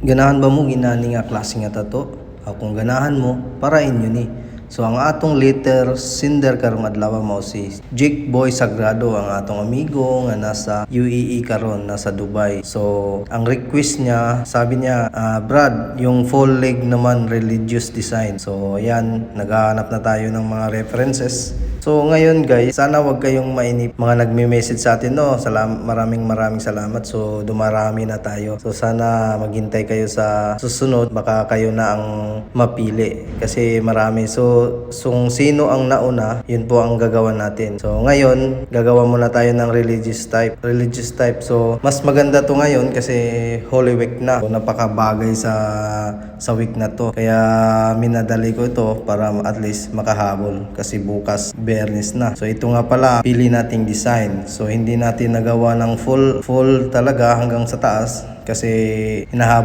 Ganahan ba mo ginani nga klase nga tato? Kung ganahan mo, parain yun ni. So ang atong letter sender karong adlaw mao si Jake Boy Sagrado, ang atong amigo nga nasa UAE karon, nasa Dubai. So ang request niya, sabi niya, Brad, yung full leg naman religious design. So ayan, naghahanap na tayo ng mga references. So ngayon guys, sana wag kayong mainip mga nagme-message sa atin, no. Maraming salamat. So dumarami na tayo. So sana maghintay kayo sa susunod, baka kayo na ang mapili kasi marami. So kung sino ang nauna, yun po ang gagawa natin. So ngayon, gagawa muna tayo ng religious type. So mas maganda to ngayon kasi Holy Week na. So napakabagay sa week na to. Kaya minadali ko ito para at least makahabol kasi bukas Biyernes na. So ito nga pala, pili nating design. So hindi natin nagawa ng full talaga hanggang sa taas kasi hinahabol